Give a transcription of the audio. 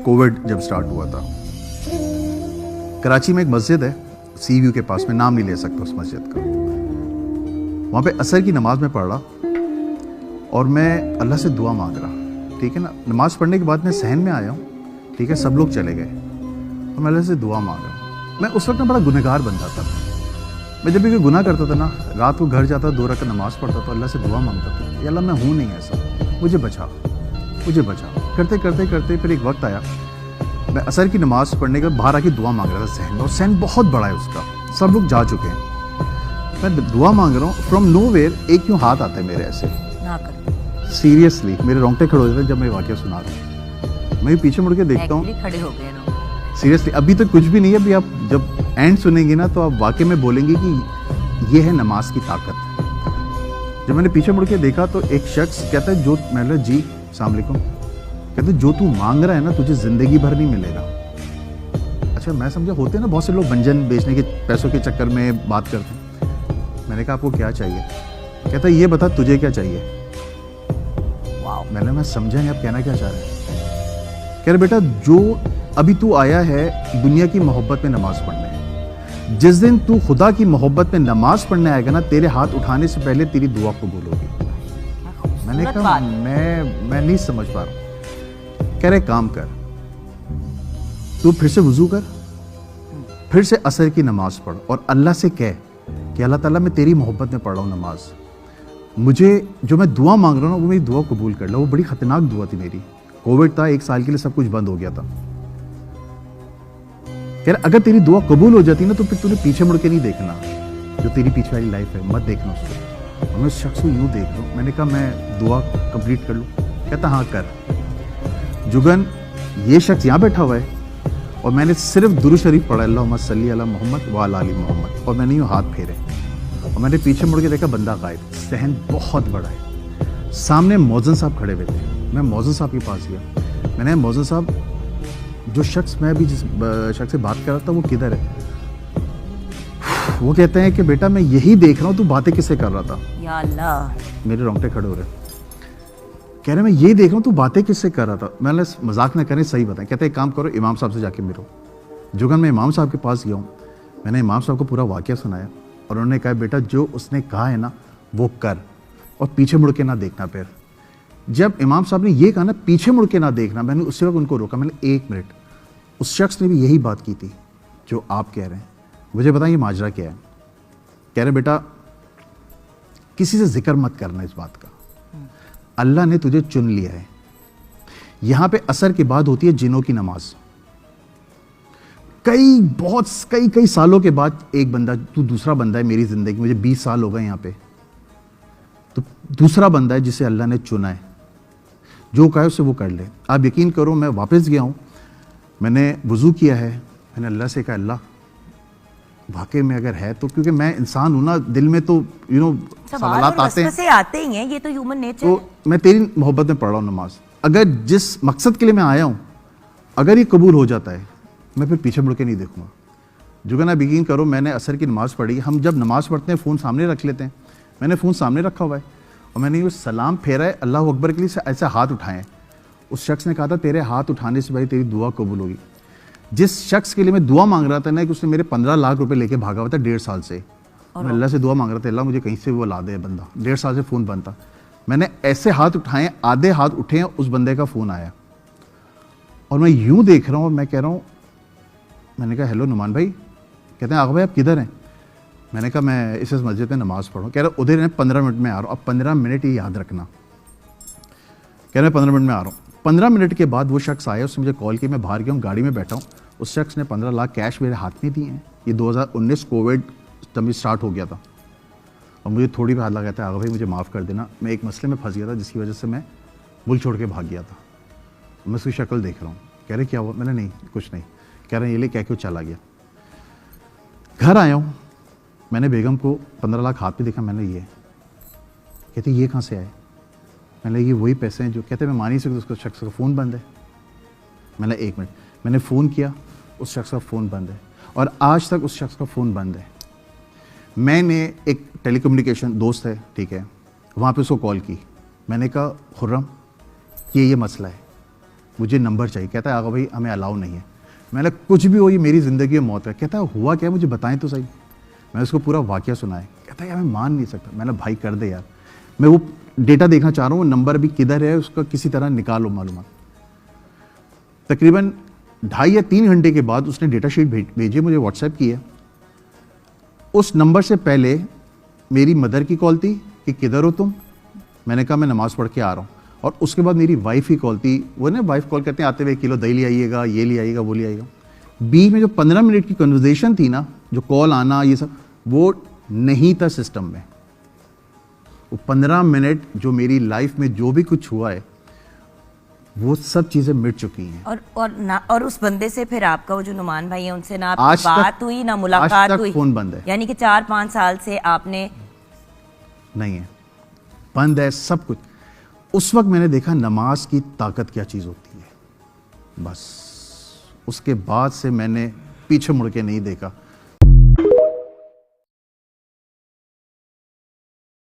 Covid जब start हुआ था, कराची में एक मस्जिद है सी व्यू के पास में, नाम नहीं ले सकता उस मस्जिद का। वहाँ पे असर की नमाज में पढ़ रहा और मैं अल्लाह से दुआ मांग रहा, ठीक है ना। नमाज पढ़ने के बाद मैं सहन में आया हूँ, ठीक है, सब लोग चले गए और मैं अल्लाह से दुआ मांग रहा हूँ। मैं उस वक्त ना बड़ा गुनहगार बंदा था। मैं जब भी कोई गुनाह करता था ना, रात को घर जाता, 2 रकात नमाज पढ़ता था, अल्लाह से दुआ मांगता था, या अल्लाह मैं हूँ नहीं ऐसा, मुझे बचा, मुझे बचा। करते करते करते फिर एक वक्त आया, मैं असर की नमाज पढ़ने के बाद बाहर आके दुआ मांग रहा था सहन में, और सहन बहुत बड़ा है उसका, सब लोग जा चुके हैं। मैं दुआ मांग रहा हूँ, फ्रॉम नोवेयर एक यूँ हाथ आता है मेरे ऐसे, सीरियसली मेरे रोंगटे खड़े हो जाते जब मैं वाकया सुना रहा हूँ। मैं पीछे मुड़ के देखता हूँ, खड़े हो गए ना। सीरियसली अभी तो कुछ भी नहीं है, अभी आप जब एंड सुनेंगे ना तो आप वाकई में बोलेंगे कि ये है नमाज की ताकत। जब मैंने पीछे मुड़ के देखा तो एक शख्स कहता है, जो मैंने जी अस्सलाम वालेकुम, कहते जो तू मांग रहा है ना तुझे जिंदगी भर नहीं मिलेगा। अच्छा, मैं समझा होते हैं ना बहुत से लोग व्यंजन बेचने के पैसों के चक्कर में बात करते हैं। मैंने कहा आपको क्या चाहिए? कहता ये बता तुझे क्या चाहिए। मैं समझा नहीं आप कहना क्या चाह रहे हैं। कह रहे बेटा जो अभी तू आया है दुनिया की मोहब्बत में नमाज पढ़ने, जिस दिन तू खुदा की मोहब्बत में नमाज पढ़ने आएगा ना, तेरे हाथ उठाने से पहले तेरी दुआ कबूल होगी। मैंने कहा मैं नहीं समझ पा रहा। कह रहे काम कर, तू फिर से वुजू कर, फिर से असर की नमाज पढ़ और अल्लाह से कह कि अल्लाह ताला मैं तेरी मोहब्बत में पढ़ रहा हूँ नमाज, मुझे जो मैं दुआ मांग रहा हूँ ना वो मेरी दुआ कबूल कर लो। वो बड़ी खतरनाक दुआ थी मेरी। कोविड था, 1 साल के लिए सब कुछ बंद हो गया था। यार अगर तेरी दुआ कबूल हो जाती ना तो फिर तूने पीछे मुड़ के नहीं देखना, जो तेरी पीछे वाली लाइफ है मत देखना उसको। मैं उस शख्स को यूं देख रहा हूँ। मैंने कहा मैं दुआ कंप्लीट कर लूँ? कहता हाँ कर। जुगन ये शख्स यहाँ बैठा हुआ है और मैंने सिर्फ दुरूद शरीफ पढ़ा, अल्लाहुम्मा सल्ली अला मोहम्मद व अला आली मोहम्मद, और मैंने यूँ हाथ फेरे और मैंने पीछे मुड़ के देखा बंदा गायब। सहन बहुत बड़ा है। सामने मौजन साहब खड़े हुए थे। मैं मौजन साहब के पास गया। मैंने मौजन साहब, जो शख्स मैं अभी जिस शख्स से बात कर रहा था वो किधर है? वो कहते हैं कि बेटा मैं यही देख रहा हूँ तू बातें किससे कर रहा था। या अल्लाह, मेरे रोंगटे खड़े हो रहे। कह रहे मैं यही देख रहा हूँ तू बातें किससे कर रहा था। मैंने मजाक ना करें, सही बताएं। कहते एक काम करो, इमाम साहब से जाके मिलो। जुगन मैं इमाम साहब के पास गया हूँ। मैंने इमाम साहब को पूरा वाकया सुनाया और उन्होंने कहा बेटा जो उसने कहा है ना वो कर और पीछे मुड़ के ना देखना। फिर जब इमाम साहब ने ये कहा ना पीछे मुड़ के ना देखना, मैंने उसी वक्त उनको रोका। मैंने 1 मिनट, उस शख्स ने भी यही बात की थी जो आप कह रहे हैं, मुझे बताएं ये माजरा क्या है? कह रहे बेटा किसी से जिक्र मत करना इस बात का, अल्लाह ने तुझे चुन लिया है। यहां पे असर के बाद होती है जिनों की नमाज। कई सालों के बाद एक बंदा, तू दूसरा बंदा है मेरी जिंदगी, मुझे 20 साल हो गए यहाँ पे, तो दूसरा बंदा है जिसे अल्लाह ने चुना है। जो कहा उससे वो कर ले। आप यकीन करो मैं वापस गया हूँ, मैंने वुजू किया है, मैंने अल्लाह से कहा अल्लाह वाकई में अगर है तो, क्योंकि मैं इंसान हूँ ना, दिल में तो सवालात आते ही हैं, ये तो ह्यूमन नेचर है। तो मैं तेरी मोहब्बत में पढ़ रहा हूँ नमाज, अगर जिस मकसद के लिए मैं आया हूँ अगर ये कबूल हो जाता है मैं फिर पीछे मुड़ के नहीं देखूंगा। जो कि ना यकीन करो मैंने असर की नमाज़ पढ़ी। हम जब नमाज़ पढ़ते हैं फ़ोन सामने रख लेते हैं, मैंने फ़ोन सामने रखा हुआ है और मैंने ये सलाम फेरा है अल्लाह अकबर के लिए, ऐसे हाथ उठाए। उस शख्स ने कहा था तेरे हाथ उठाने से भाई तेरी दुआ कबूल होगी। जिस शख्स के लिए मैं दुआ मांग रहा था ना, कि उसने मेरे 15 लाख रुपए लेके भागा हुआ था 1.5 साल से, मैं अल्लाह से दुआ मांग रहा था अल्लाह मुझे कहीं से वो ला दे बंदा। 1.5 साल से फ़ोन बंद था। मैंने ऐसे हाथ उठाए, आधे हाथ उठे हैं, उस बंदे का फ़ोन आया और मैं यूँ देख रहा हूँ और मैं कह रहा हूँ, मैंने कहा हेलो नुमान भाई। कहते हैं आगा भाई आप किधर हैं? मैंने कहा मैं इस मस्जिद में नमाज़ पढ़ूँ। कह रहा उधर है 15 मिनट में आ रहा हूँ। अब 15 मिनट ही याद रखना। कह रहे 15 मिनट में आ रहा हूँ। 15 मिनट के बाद वो शख्स आया, उसने मुझे कॉल की, मैं बाहर गया हूँ, गाड़ी में बैठा हूँ। उस शख्स ने 15 लाख कैश मेरे हाथ में दिए हैं। ये 2019 कोविड तब स्टार्ट हो गया था और मुझे थोड़ी भी हाथ लगा था, आगा भाई मुझे माफ़ कर देना, मैं एक मसले में फंस गया था जिसकी वजह से मैं मुल्क छोड़ के भाग गया था। मैं उसकी शक्ल देख रहा हूँ। कह रहे क्या हुआ? मैंने नहीं कुछ नहीं। कह रहे ये ले क्या क्यों चला गया? घर आया हूँ, मैंने बेगम को 15 लाख हाथ पे देखा। मैंने ये कहते ये कहाँ से आए? मैंने ये वही पैसे हैं जो, कहते मैं मान ही सकता उसका शख्स का फ़ोन बंद है। मैंने 1 मिनट, मैंने फ़ोन किया, उस शख्स का फ़ोन बंद है और आज तक उस शख्स का फ़ोन बंद है। मैंने एक टेलीकम्युनिकेशन दोस्त है, ठीक है, वहाँ पे उसको कॉल की। मैंने कहा खुर्रम ये मसला है। मुझे नंबर चाहिए। कहता है आगा भाई हमें अलाउ नहीं है। मैंने कुछ भी हो, ये मेरी ज़िंदगी में मौत है। कहता है हुआ क्या, मुझे बताएं तो सही। मैंने उसको पूरा वाक़या सुनाया। कहता है यार मैं मान नहीं सकता। मैंने भाई कर दे यार, मैं वो डेटा देखना चाह रहा हूँ, वो नंबर भी किधर है उसका, किसी तरह निकालो मालूमात। तकरीबन 2.5 या 3 घंटे के बाद उसने डेटा शीट भेजी, मुझे व्हाट्सएप की है। उस नंबर से पहले मेरी मदर की कॉल थी कि किधर हो तुम। मैंने कहा मैं नमाज़ पढ़ के आ रहा हूँ। और उसके बाद मेरी वाइफ की कॉल थी। वो ना वाइफ कॉल करते हैं आते हुए, 1 किलो दही ले आइएगा, ये ले आइएगा, वो ले आइएगा। बीच में जो 15 मिनट की कन्वर्जेशन थी ना, जो कॉल आना ये सब, वो नहीं था सिस्टम में। वो 15 मिनट जो मेरी लाइफ में जो भी कुछ हुआ है वो सब चीज़ें मिट चुकी हैं। और उस बंदे से फिर आपका वो जो नुमान भाई है उनसे ना आज आपकी तक- बात हुई ना मुलाकात आज तक हुई? फोन बंद है। यानी कि 4-5 साल से आपने नहीं है, बंद है सब कुछ। उस वक्त मैंने देखा नमाज की ताकत क्या चीज़ होती है। बस उसके बाद से मैंने पीछे मुड़ के नहीं देखा।